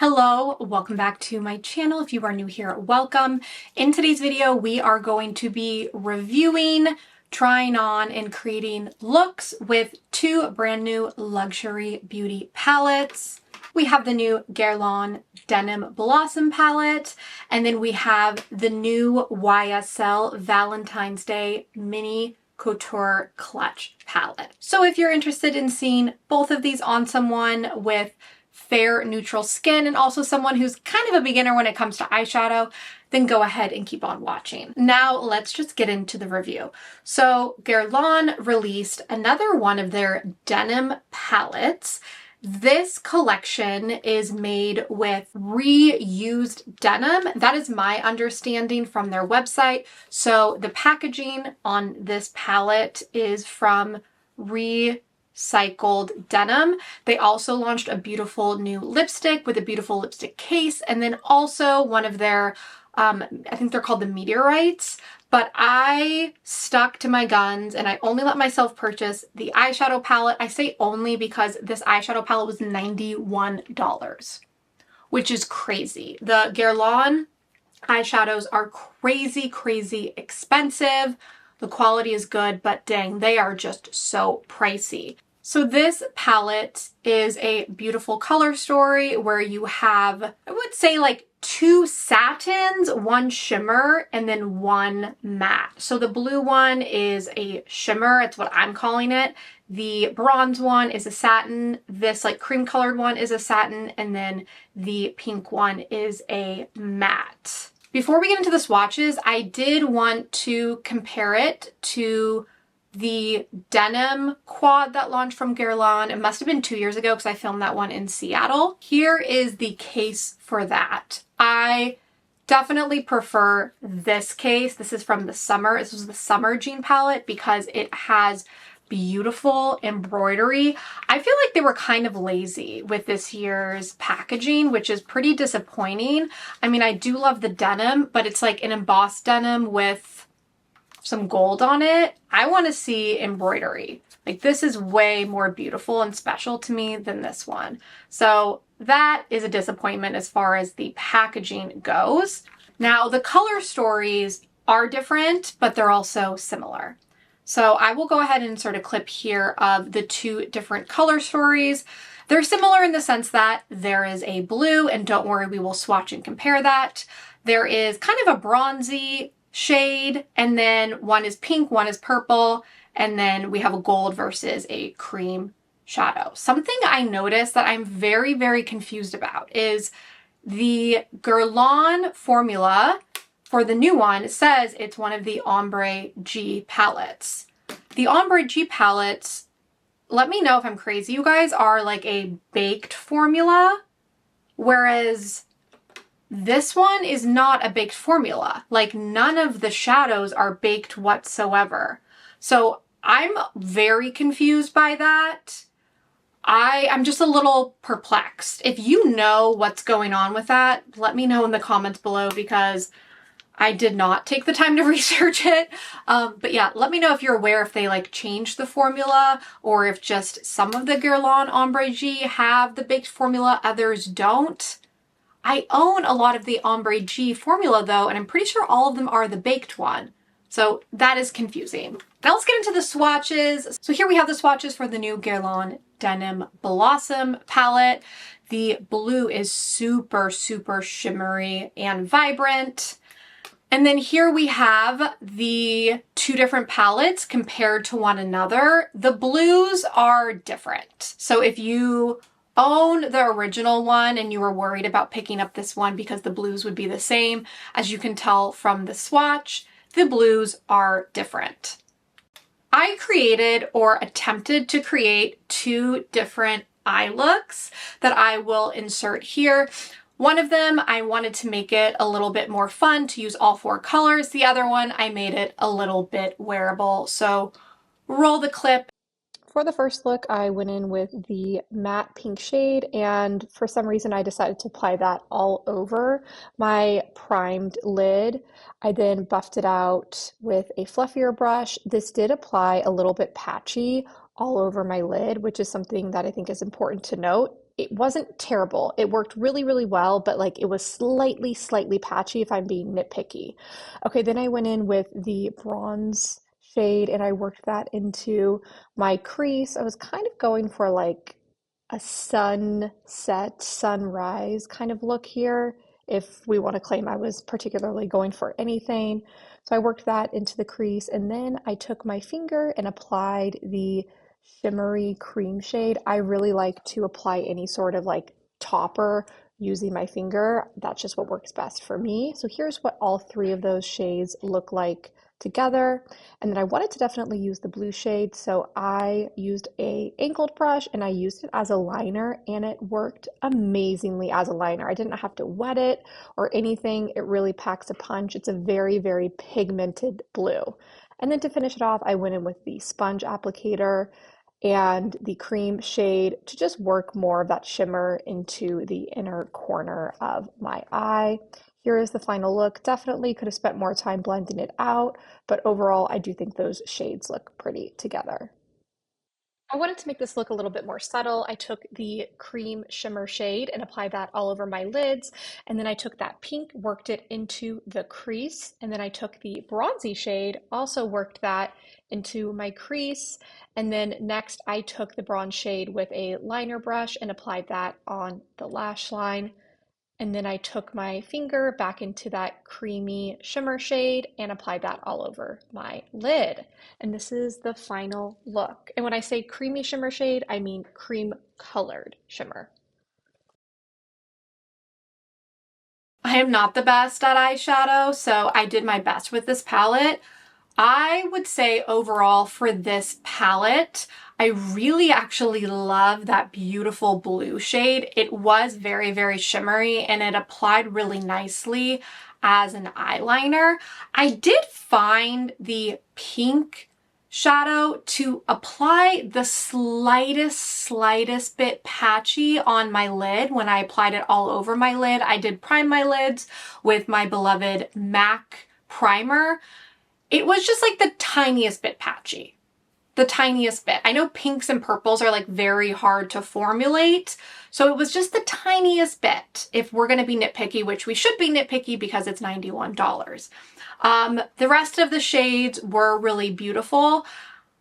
Hello, welcome back to my channel. If you are new here, welcome. In today's video, we are going to be reviewing, trying on, and creating looks with two brand new luxury beauty palettes. We have the new Guerlain Denim Blossom palette, and then we have the new YSL Valentine's Day Mini Couture Clutch palette. So if you're interested in seeing both of these on someone with fair neutral skin and also someone who's kind of a beginner when it comes to eyeshadow, then go ahead and keep on watching. Now let's just get into the review. So Guerlain released another one of their denim palettes. This collection is made with reused denim. That is my understanding from their website. So the packaging on this palette is from recycled denim. They also launched a beautiful new lipstick with a beautiful lipstick case, and then also one of their, I think they're called the meteorites, but I stuck to my guns and I only let myself purchase the eyeshadow palette. I say only because this eyeshadow palette was $91, which is crazy. The Guerlain eyeshadows are crazy, crazy expensive. The quality is good, but dang, they are just so pricey. So this palette is a beautiful color story where you have, I would say, like two satins, one shimmer, and then one matte. So the blue one is a shimmer, it's what I'm calling it. The bronze one is a satin. This like cream colored one is a satin, and then the pink one is a matte. Before we get into the swatches, I did want to compare it to the denim quad that launched from Guerlain. It must have been 2 years ago because I filmed that one in Seattle. Here is the case for that. I definitely prefer this case. This is from the summer. This was the summer jean palette because it has beautiful embroidery. I feel like they were kind of lazy with this year's packaging, which is pretty disappointing. I mean, I do love the denim, but it's like an embossed denim with some gold on it. I want to see embroidery. Like, this is way more beautiful and special to me than this one. So that is a disappointment as far as the packaging goes. Now, the color stories are different, but they're also similar. So I will go ahead and insert a clip here of the two different color stories. They're similar in the sense that there is a blue, and don't worry, we will swatch and compare that. There is kind of a bronzy shade, and then one is pink, one is purple, and then we have a gold versus a cream shadow. Something I noticed that I'm very, very confused about is the Guerlain formula for the new one says it's one of the Ombre G palettes. The Ombre G palettes, let me know if I'm crazy, you guys, are like a baked formula, whereas this one is not a baked formula. Like, none of the shadows are baked whatsoever. So I'm very confused by that. I'm just a little perplexed. If you know what's going on with that, let me know in the comments below because I did not take the time to research it. But yeah, let me know if you're aware if they like changed the formula or if just some of the Guerlain Ombre G have the baked formula, others don't. I own a lot of the Ombre G formula though, and I'm pretty sure all of them are the baked one. So that is confusing. Now let's get into the swatches. So here we have the swatches for the new Guerlain Denim Blossom palette. The blue is super, super shimmery and vibrant. And then here we have the two different palettes compared to one another. The blues are different. So if you own the original one and you were worried about picking up this one because the blues would be the same, as you can tell from the swatch, the blues are different. I created or attempted to create two different eye looks that I will insert here. One of them, I wanted to make it a little bit more fun to use all four colors. The other one, I made it a little bit wearable. So roll the clip. For the first look, I went in with the matte pink shade, and for some reason I decided to apply that all over my primed lid. I then buffed it out with a fluffier brush. This did apply a little bit patchy all over my lid, which is something that I think is important to note. it wasn't terrible. It worked really, really well, but like it was slightly patchy if I'm being nitpicky. Okay, then I went in with the bronze shade and I worked that into my crease. I was kind of going for like a sunset, sunrise kind of look here, if we want to claim I was particularly going for anything. So I worked that into the crease and then I took my finger and applied the shimmery cream shade. I really like to apply any sort of like topper using my finger. That's just what works best for me. So here's what all three of those shades look like together. And then I wanted to definitely use the blue shade, so I used a angled brush and I used it as a liner and it worked amazingly as a liner. I didn't have to wet it or anything. It really packs a punch. It's a very, very pigmented blue. And then to finish it off, I went in with the sponge applicator and the cream shade to just work more of that shimmer into the inner corner of my eye. Here is the final look. Definitely could have spent more time blending it out, but overall, I do think those shades look pretty together. I wanted to make this look a little bit more subtle. I took the cream shimmer shade and applied that all over my lids. And then I took that pink, worked it into the crease. And then I took the bronzy shade, also worked that into my crease. And then next I took the bronze shade with a liner brush and applied that on the lash line. And then I took my finger back into that creamy shimmer shade and applied that all over my lid. And this is the final look. And when I say creamy shimmer shade, I mean cream colored shimmer. I am not the best at eyeshadow, so I did my best with this palette. I would say overall for this palette, I really actually love that beautiful blue shade. It was very, very shimmery and it applied really nicely as an eyeliner. I did find the pink shadow to apply the slightest bit patchy on my lid when I applied it all over my lid. I did prime my lids with my beloved MAC primer. It was just like the tiniest bit patchy, the tiniest bit. I know pinks and purples are like very hard to formulate, so it was just the tiniest bit if we're going to be nitpicky, which we should be nitpicky because it's $91. The rest of the shades were really beautiful.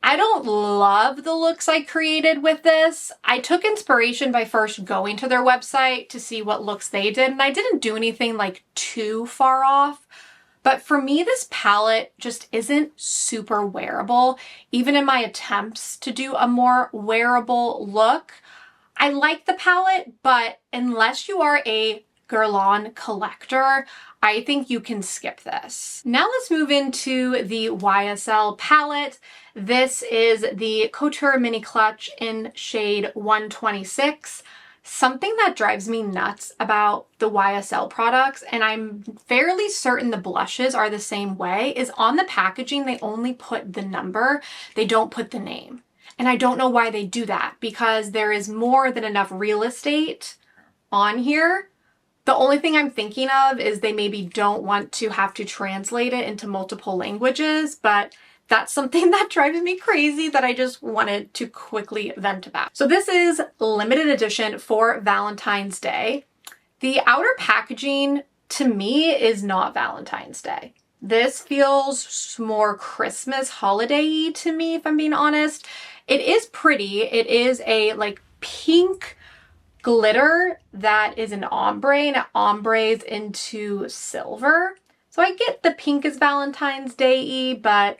I don't love the looks I created with this. I took inspiration by first going to their website to see what looks they did, and I didn't do anything like too far off. But for me, this palette just isn't super wearable. Even in my attempts to do a more wearable look, I like the palette, but unless you are a Guerlain collector, I think you can skip this. Now let's move into the YSL palette. This is the Couture Mini Clutch in shade 126. Something that drives me nuts about the YSL products, and I'm fairly certain the blushes are the same way, is on the packaging they only put the number, they don't put the name. And I don't know why they do that, because there is more than enough real estate on here. The only thing I'm thinking of is they maybe don't want to have to translate it into multiple languages, but that's something that drives me crazy that I just wanted to quickly vent about. So this is limited edition for Valentine's Day. The outer packaging to me is not Valentine's Day. This feels more Christmas holiday-y to me, if I'm being honest. It is pretty. It is a like pink glitter that is an ombre and it ombres into silver. So I get the pink is Valentine's Day-y, but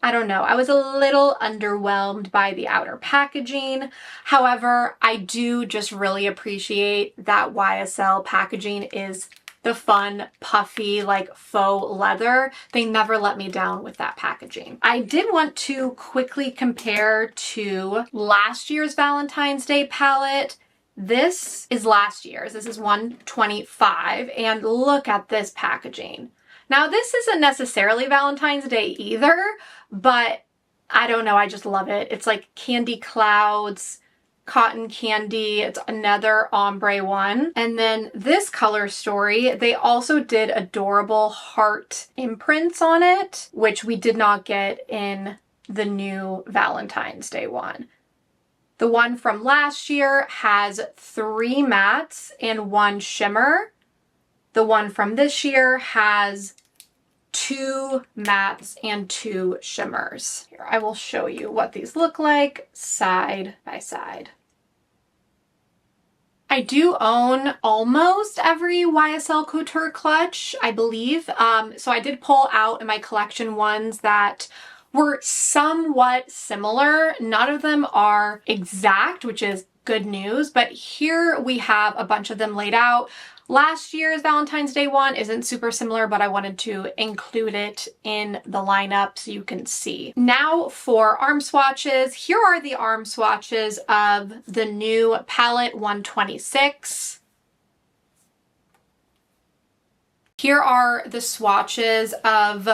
I don't know. I was a little underwhelmed by the outer packaging. However, I do just really appreciate that YSL packaging is the fun, puffy, like faux leather. They never let me down with that packaging. I did want to quickly compare to last year's Valentine's Day palette. This is last year's. This is 125, and look at this packaging. Now, this isn't necessarily Valentine's Day either, but I don't know, I just love it. It's like candy clouds, cotton candy. It's another ombre one. And then this color story, they also did adorable heart imprints on it, which we did not get in the new Valentine's Day one. The one from last year has 3 mattes and 1 shimmer. The one from this year has 2 mattes and 2 shimmers. Here, I will show you what these look like side by side. I do own almost every YSL Couture clutch, I believe. So I did pull out in my collection ones that were somewhat similar. None of them are exact, which is good news, but here we have a bunch of them laid out. Last year's Valentine's Day one isn't super similar, but I wanted to include it in the lineup so you can see. Now for arm swatches. Here are the arm swatches of the new palette 126. Here are the swatches of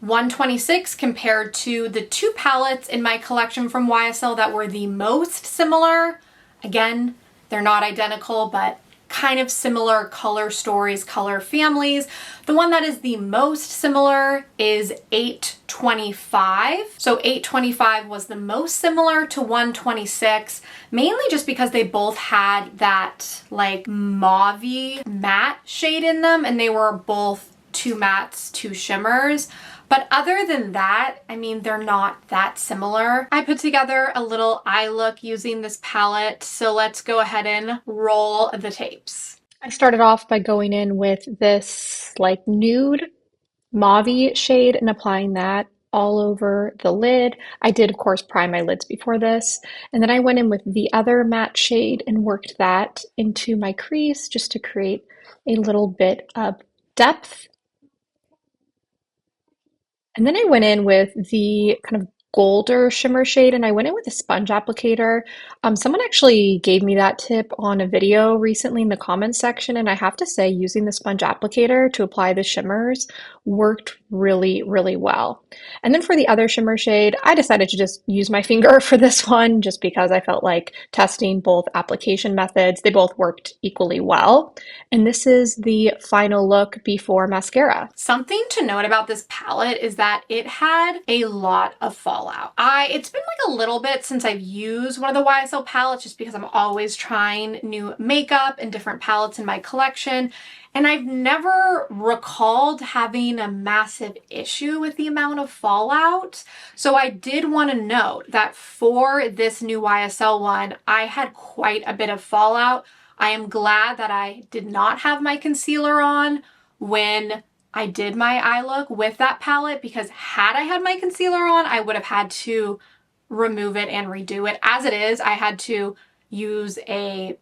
126 compared to the 2 palettes in my collection from YSL that were the most similar. Again, they're not identical, but kind of similar color stories, color families. The one that is the most similar is 825. So 825 was the most similar to 126, mainly just because they both had that like mauve-y matte shade in them, and they were both 2 mattes, 2 shimmers. But other than that, I mean, they're not that similar. I put together a little eye look using this palette, so let's go ahead and roll the tapes. I started off by going in with this like nude mauve shade and applying that all over the lid. I did, of course, prime my lids before this. And then I went in with the other matte shade and worked that into my crease just to create a little bit of depth. And then I went in with the kind of golder shimmer shade, and I went in with a sponge applicator. Someone actually gave me that tip on a video recently in the comments section, and I have to say using the sponge applicator to apply the shimmers worked really, really well. And then for the other shimmer shade, I decided to just use my finger for this one just because I felt like testing both application methods. They both worked equally well. And this is the final look before mascara. Something to note about this palette is that it had a lot of fallout. It's been like a little bit since I've used one of the YSL palettes just because I'm always trying new makeup and different palettes in my collection. And I've never recalled having a massive issue with the amount of fallout. So I did want to note that for this new YSL one, I had quite a bit of fallout. I am glad that I did not have my concealer on when I did my eye look with that palette, because had I had my concealer on, I would have had to remove it and redo it. As it is, I had to use a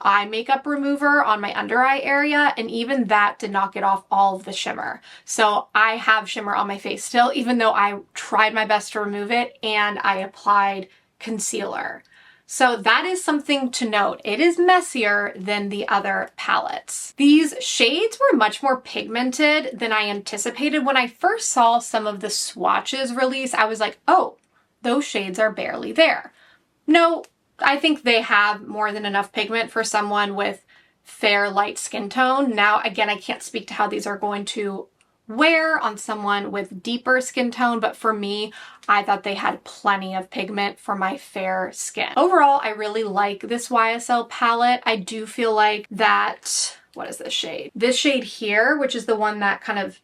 eye makeup remover on my under eye area, and even that did not get off all of the shimmer. So I have shimmer on my face still, even though I tried my best to remove it and I applied concealer. So that is something to note. It is messier than the other palettes. These shades were much more pigmented than I anticipated. When I first saw some of the swatches release, I was like, oh, those shades are barely there. No, I think they have more than enough pigment for someone with fair light skin tone. Now, again, I can't speak to how these are going to wear on someone with deeper skin tone, but for me, I thought they had plenty of pigment for my fair skin. Overall, I really like this YSL palette. I do feel like that, what is this shade? This shade here, which is the one that kind of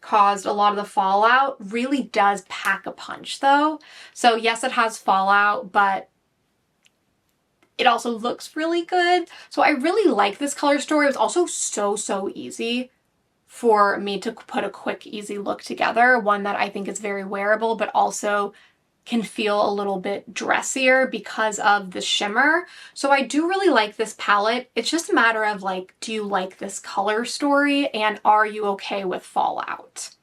caused a lot of the fallout, really does pack a punch though. So yes, it has fallout, but it also looks really good. So I really like this color story. It was also so easy for me to put a quick, easy look together. One that I think is very wearable, but also can feel a little bit dressier because of the shimmer. So I do really like this palette. It's just a matter of like, do you like this color story and are you okay with fallout?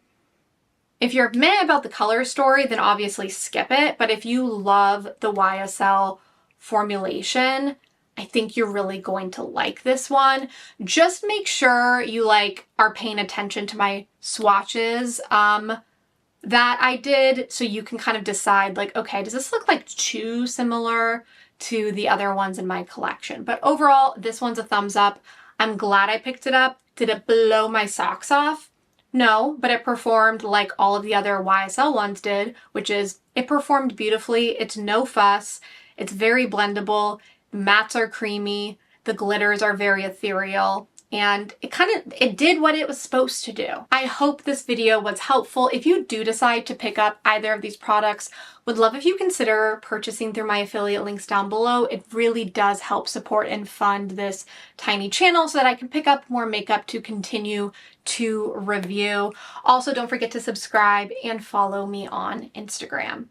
If you're meh about the color story, then obviously skip it. But if you love the YSL formulation, I think you're really going to like this one. Just make sure you like are paying attention to my swatches that I did, so you can kind of decide like, okay, does this look like too similar to the other ones in my collection? But overall, this one's a thumbs up. I'm glad I picked it up. Did it blow my socks off? No, but it performed like all of the other YSL ones did, which is it performed beautifully. It's no fuss. It's very blendable. Mattes are creamy. The glitters are very ethereal. And it did what it was supposed to do. I hope this video was helpful. If you do decide to pick up either of these products, would love if you consider purchasing through my affiliate links down below. It really does help support and fund this tiny channel so that I can pick up more makeup to continue to review. Also, don't forget to subscribe and follow me on Instagram.